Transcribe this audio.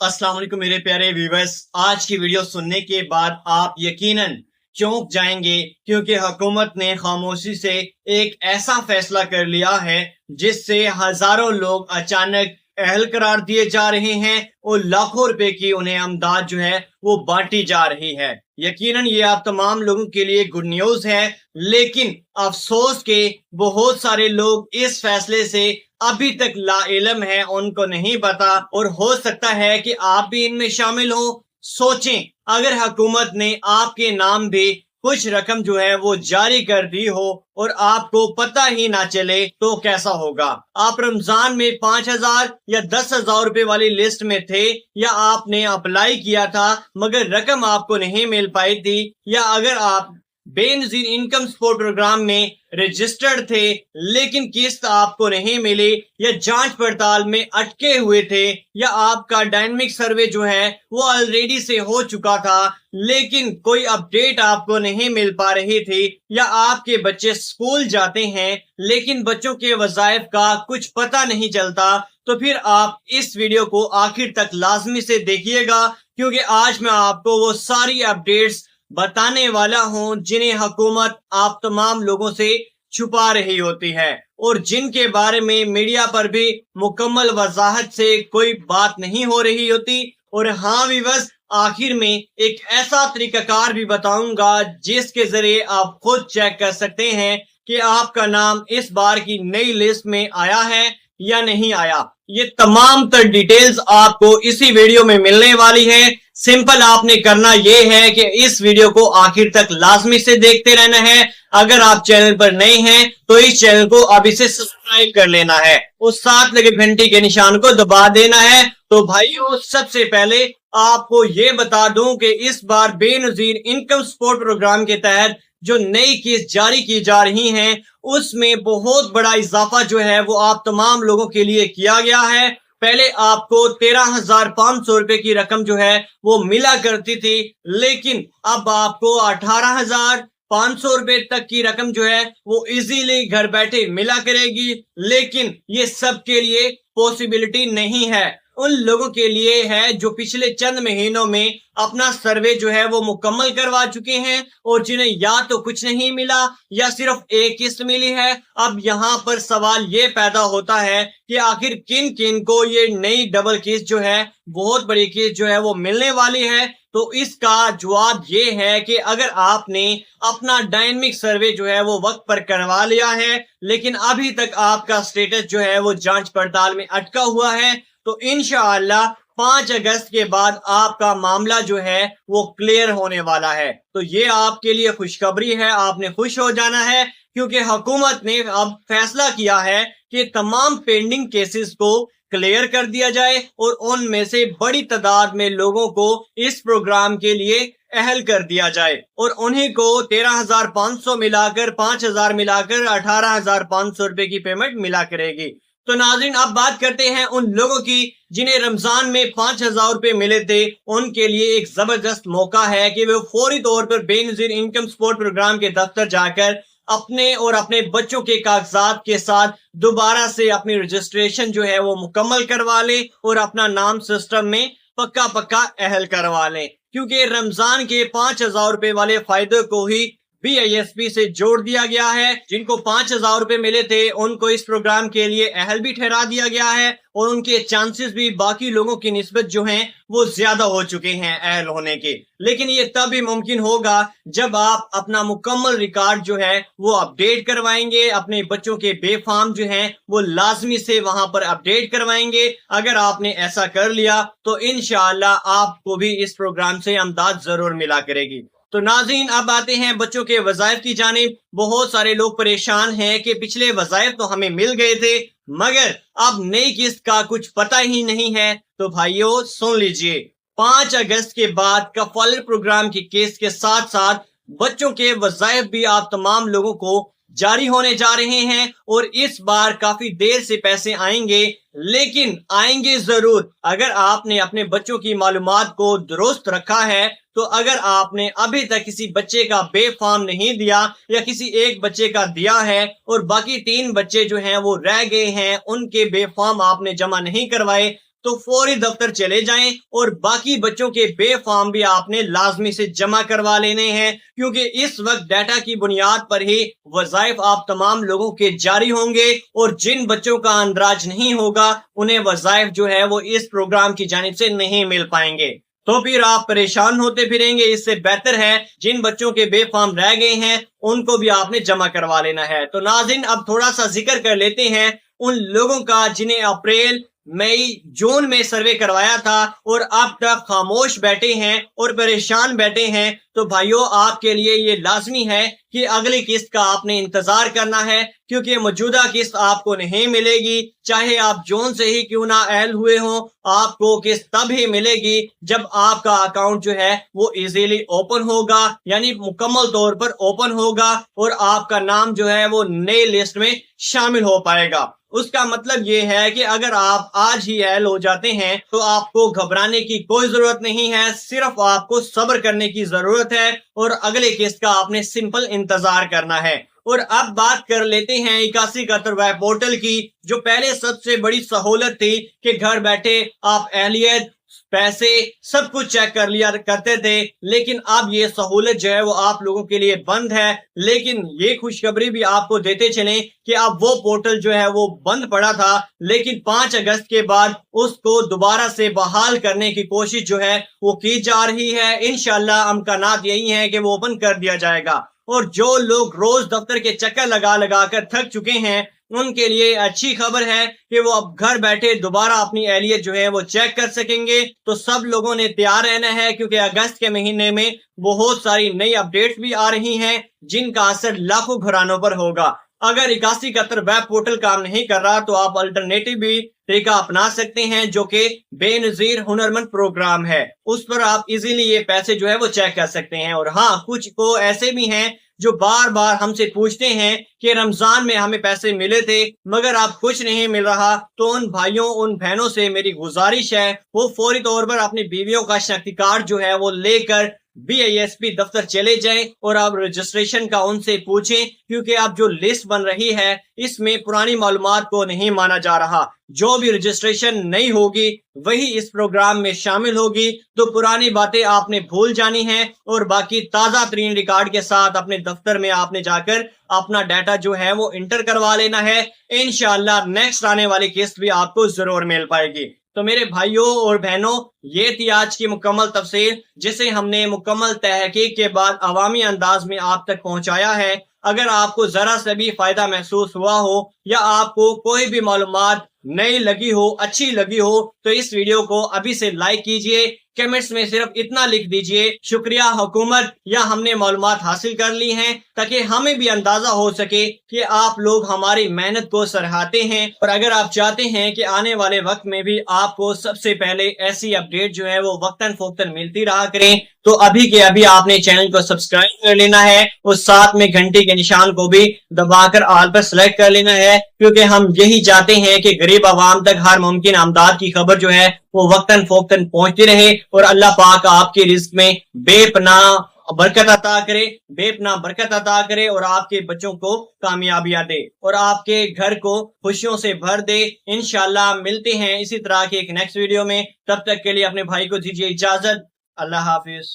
अस्सलाम वालेकुम मेरे प्यारे व्यूअर्स। आज की वीडियो सुनने के बाद आप यकीनन चौंक जाएंगे क्योंकि हुकूमत ने खामोशी से एक ऐसा फैसला कर लिया है जिससे हजारों लोग अचानक अहल करार दिए जा रहे हैं और लाखों रुपए की उन्हें अमदाद जो है वो बांटी जा रही है। यकीनन ये आप तमाम लोगों के लिए गुड न्यूज है, लेकिन अफसोस के बहुत सारे लोग इस फैसले से अभी तक लाइल्म है, उनको नहीं पता और हो सकता है कि आप भी इनमें शामिल हो। सोचें, अगर हुकूमत ने आपके नाम भी कुछ रकम जो है वो जारी कर दी हो और आपको पता ही ना चले तो कैसा होगा। आप रमजान में 5,000 या 10,000 रुपए वाली लिस्ट में थे, या आपने अप्लाई किया था मगर रकम आपको नहीं मिल पाई थी, या अगर आप बेनजीर इनकम सपोर्ट प्रोग्राम में रजिस्टर्ड थे लेकिन किस्त आपको नहीं मिली, या जांच पड़ताल में अटके हुए थे, या आपका डायनेमिक सर्वे जो है वो ऑलरेडी से हो चुका था लेकिन कोई अपडेट आपको नहीं मिल पा रही थी, या आपके बच्चे स्कूल जाते हैं लेकिन बच्चों के वज़ाइफ का कुछ पता नहीं चलता, तो फिर आप इस वीडियो को आखिर तक लाजमी से देखिएगा क्योंकि आज मैं आपको वो सारी अपडेट्स बताने वाला हूं जिन्हें हुकूमत आप तमाम लोगों से छुपा रही होती है और जिनके बारे में मीडिया पर भी मुकम्मल वजाहत से कोई बात नहीं हो रही होती। और हाँ व्यूअर्स, आखिर में एक ऐसा तरीकाकार भी बताऊंगा जिसके जरिए आप खुद चेक कर सकते हैं कि आपका नाम इस बार की नई लिस्ट में आया है या नहीं आया। ये तमाम तर डिटेल्स आपको इसी वीडियो में मिलने वाली है। सिंपल आपने करना ये है कि इस वीडियो को आखिर तक लाजमी से देखते रहना है। अगर आप चैनल पर नए हैं तो इस चैनल को अभी से सब्सक्राइब कर लेना है, उस साथ लगे घंटी के निशान को दबा देना है। तो भाइयों, सबसे पहले आपको ये बता दूं कि इस बार बेनजीर इनकम सपोर्ट प्रोग्राम के तहत जो नई किस्त जारी की जा रही हैं उसमें बहुत बड़ा इजाफा जो है वो आप तमाम लोगों के लिए किया गया है। पहले आपको 13,500 रुपए की रकम जो है वो मिला करती थी, लेकिन अब आपको 18,500 रुपए तक की रकम जो है वो इजीली घर बैठे मिला करेगी। लेकिन ये सबके लिए पॉसिबिलिटी नहीं है, उन लोगों के लिए है जो पिछले चंद महीनों में अपना सर्वे जो है वो मुकम्मल करवा चुके हैं और जिन्हें या तो कुछ नहीं मिला या सिर्फ एक किस्त मिली है। अब यहाँ पर सवाल ये पैदा होता है कि आखिर किन किन को ये नई डबल किस्त जो है, बहुत बड़ी किस्त जो है वो मिलने वाली है। तो इसका जवाब ये है कि अगर आपने अपना डायनेमिक सर्वे जो है वो वक्त पर करवा लिया है लेकिन अभी तक आपका स्टेटस जो है वो जांच पड़ताल में अटका हुआ है, तो इंशाअल्लाह 5 अगस्त के बाद आपका मामला जो है वो क्लियर होने वाला है। तो ये आपके लिए खुशखबरी है, आपने खुश हो जाना है क्योंकि हुकूमत ने अब फैसला किया है कि तमाम पेंडिंग केसेस को क्लियर कर दिया जाए और उनमें से बड़ी तादाद में लोगों को इस प्रोग्राम के लिए अहल कर दिया जाए और उन्हीं को 13,500 मिलाकर 5,000 मिलाकर 18,500 रुपए की पेमेंट मिला करेगी। तो नाज़रीन, अब बात करते हैं उन लोगों की जिन्हें रमजान में 5,000 रुपए मिले थे। उनके लिए एक जबरदस्त मौका है कि वे फौरी तौर पर बेनजीर इनकम सपोर्ट प्रोग्राम के दफ्तर जाकर अपने और अपने बच्चों के कागजात के साथ दोबारा से अपनी रजिस्ट्रेशन जो है वो मुकम्मल करवा लें और अपना नाम सिस्टम में पक्का अहल करवा लें, क्योंकि रमजान के 5,000 रुपए वाले फायदे को ही BISP से जोड़ दिया गया है। जिनको 5,000 रुपए मिले थे उनको इस प्रोग्राम के लिए अहल भी ठहरा दिया गया है और उनके चांसेस भी बाकी लोगों की निस्बत जो हैं वो ज्यादा हो चुके हैं अहल होने के। लेकिन ये तभी मुमकिन होगा जब आप अपना मुकम्मल रिकॉर्ड जो है वो अपडेट करवाएंगे, अपने बच्चों के बेफाम जो हैं वो लाजमी से वहां पर अपडेट करवाएंगे। अगर आपने ऐसा कर लिया तो इंशाअल्लाह आपको भी इस प्रोग्राम से अमदाद जरूर मिला करेगी। तो नाज़रीन, अब आते हैं बच्चों के वज़ाइफ की जानिब। बहुत सारे लोग परेशान हैं कि पिछले वज़ाइफ तो हमें मिल गए थे मगर अब नई किस्त का कुछ पता ही नहीं है। तो भाइयों सुन लीजिए, 5 अगस्त के बाद कफालत प्रोग्राम की किस्त के साथ साथ बच्चों के वज़ाइफ भी आप तमाम लोगों को जारी होने जा रहे हैं और इस बार काफी देर से पैसे आएंगे, लेकिन आएंगे जरूर अगर आपने अपने बच्चों की मालूमात को दुरुस्त रखा है। तो अगर आपने अभी तक किसी बच्चे का बेफाम नहीं दिया या किसी एक बच्चे का दिया है और बाकी 3 बच्चे जो हैं वो रह गए हैं, उनके बेफाम आपने जमा नहीं करवाए, تو فوری دفتر چلے جائیں اور باقی بچوں کے بے فارم بھی آپ نے لازمی سے جمع کروا لینے ہیں، کیونکہ اس وقت ڈیٹا کی بنیاد پر ہی وظائف آپ تمام لوگوں کے جاری ہوں گے، اور جن بچوں کا اندراج نہیں ہوگا انہیں وظائف جو ہے وہ اس پروگرام کی جانب سے نہیں مل پائیں گے، تو پھر آپ پریشان ہوتے پھریں گے۔ اس سے بہتر ہے جن بچوں کے بے فارم رہ گئے ہیں ان کو بھی آپ نے جمع کروا لینا ہے۔ تو ناظرین، اب تھوڑا سا ذکر کر لیتے ہیں ان لوگوں کا جنہیں اپریل، مئی، جون میں سروے کروایا تھا اور اب تک خاموش بیٹھے ہیں اور پریشان بیٹھے ہیں۔ تو بھائیو، آپ کے لیے یہ لازمی ہے کہ اگلی قسط کا آپ نے انتظار کرنا ہے، کیونکہ موجودہ قسط آپ کو نہیں ملے گی، چاہے آپ جون سے ہی کیوں نہ اہل ہوئے ہوں، آپ کو قسط تب ہی ملے گی جب آپ کا اکاؤنٹ جو ہے وہ ایزیلی اوپن ہوگا، یعنی مکمل طور پر اوپن ہوگا، اور آپ کا نام جو ہے وہ نئی لسٹ میں شامل ہو پائے گا۔ اس کا مطلب یہ ہے کہ اگر آپ آج ہی اہل ہو جاتے ہیں تو آپ کو گھبرانے کی کوئی ضرورت نہیں ہے، صرف آپ کو صبر کرنے کی ضرورت ہے اور اگلے قسط کا آپ نے سمپل انتظار کرنا ہے۔ اور اب بات کر لیتے ہیں 8171 ویب پورٹل کی، جو پہلے سب سے بڑی سہولت تھی کہ گھر بیٹھے آپ اہلیت، پیسے، سب کچھ چیک کر لیا کرتے تھے، لیکن اب یہ سہولت جو ہے وہ آپ لوگوں کے لیے بند ہے۔ لیکن یہ خوشخبری بھی آپ کو دیتے چلیں کہ اب وہ پورٹل جو ہے وہ بند پڑا تھا، لیکن 5 اگست کے بعد اس کو دوبارہ سے بحال کرنے کی کوشش جو ہے وہ کی جا رہی ہے۔ انشاءاللہ امکانات یہی ہیں کہ وہ اوپن کر دیا جائے گا، اور جو لوگ روز دفتر کے چکر لگا لگا کر تھک چکے ہیں ان کے لیے اچھی خبر ہے کہ وہ اب گھر بیٹھے دوبارہ اپنی اہلیت جو ہے وہ چیک کر سکیں گے۔ تو سب لوگوں نے تیار رہنا ہے، کیونکہ اگست کے مہینے میں بہت ساری نئی اپڈیٹس بھی آ رہی ہیں جن کا اثر لاکھوں گھرانوں پر ہوگا۔ اگر 8171 ویب پورٹل کام نہیں کر رہا تو آپ الٹرنیٹو بھی طریقہ اپنا سکتے ہیں، جو کہ بے نظیر ہنرمند پروگرام ہے۔ اس پر آپ ایزیلی یہ پیسے جو ہے وہ چیک کر سکتے ہیں۔ اور ہاں، کچھ کو ایسے بھی ہیں جو بار بار ہم سے پوچھتے ہیں کہ رمضان میں ہمیں پیسے ملے تھے مگر اب کچھ نہیں مل رہا، تو ان بھائیوں، ان بہنوں سے میری گزارش ہے وہ فوری طور پر اپنی بیویوں کا شناختی کارڈ جو ہے وہ لے کر BISP دفتر چلے جائیں اور اب رجسٹریشن کا ان سے پوچھیں، کیونکہ اب جو لسٹ بن رہی ہے اس میں پرانی معلومات کو نہیں مانا جا رہا۔ جو بھی رجسٹریشن نہیں ہوگی وہی اس پروگرام میں شامل ہوگی، تو پرانی باتیں آپ نے بھول جانی ہیں اور باقی تازہ ترین ریکارڈ کے ساتھ اپنے دفتر میں آپ نے جا کر اپنا ڈیٹا جو ہے وہ انٹر کروا لینا ہے۔ انشاءاللہ نیکسٹ آنے والی قسط بھی آپ کو ضرور مل پائے گی۔ تو میرے بھائیوں اور بہنوں، یہ تھی آج کی مکمل تفصیل جسے ہم نے مکمل تحقیق کے بعد عوامی انداز میں آپ تک پہنچایا ہے۔ اگر آپ کو ذرا سے بھی فائدہ محسوس ہوا ہو یا آپ کو کوئی بھی معلومات نئی لگی ہو، اچھی لگی ہو، تو اس ویڈیو کو ابھی سے لائک کیجئے، کمنٹس میں صرف اتنا لکھ دیجئے شکریہ حکومت، یا ہم نے معلومات حاصل کر لی ہیں، تاکہ ہمیں بھی اندازہ ہو سکے کہ آپ لوگ ہماری محنت کو سراہتے ہیں۔ اور اگر آپ چاہتے ہیں کہ آنے والے وقت میں بھی آپ کو سب سے پہلے ایسی اپڈیٹ جو ہے وہ وقتاً فوقتاً ملتی رہا کریں، تو ابھی کے ابھی آپ نے چینل کو سبسکرائب کر لینا ہے اور ساتھ میں گھنٹی کے نشان کو بھی دبا کر آل پر سلیکٹ کر لینا ہے، کیونکہ ہم یہی چاہتے ہیں کہ غریب عوام تک ہر ممکن امداد کی خبر جو ہے وہ وقتاً فوقتاً پہنچتی رہے، اور اللہ پاک آپ کی رزق میں بے پناہ برکت عطا کرے، بے پناہ برکت عطا کرے، اور آپ کے بچوں کو کامیابیاں دے اور آپ کے گھر کو خوشیوں سے بھر دے۔ انشاءاللہ ملتے ہیں اسی طرح کے ایک نیکسٹ ویڈیو میں، تب تک کے لیے اپنے بھائی کو دیجیے اجازت۔ اللہ حافظ۔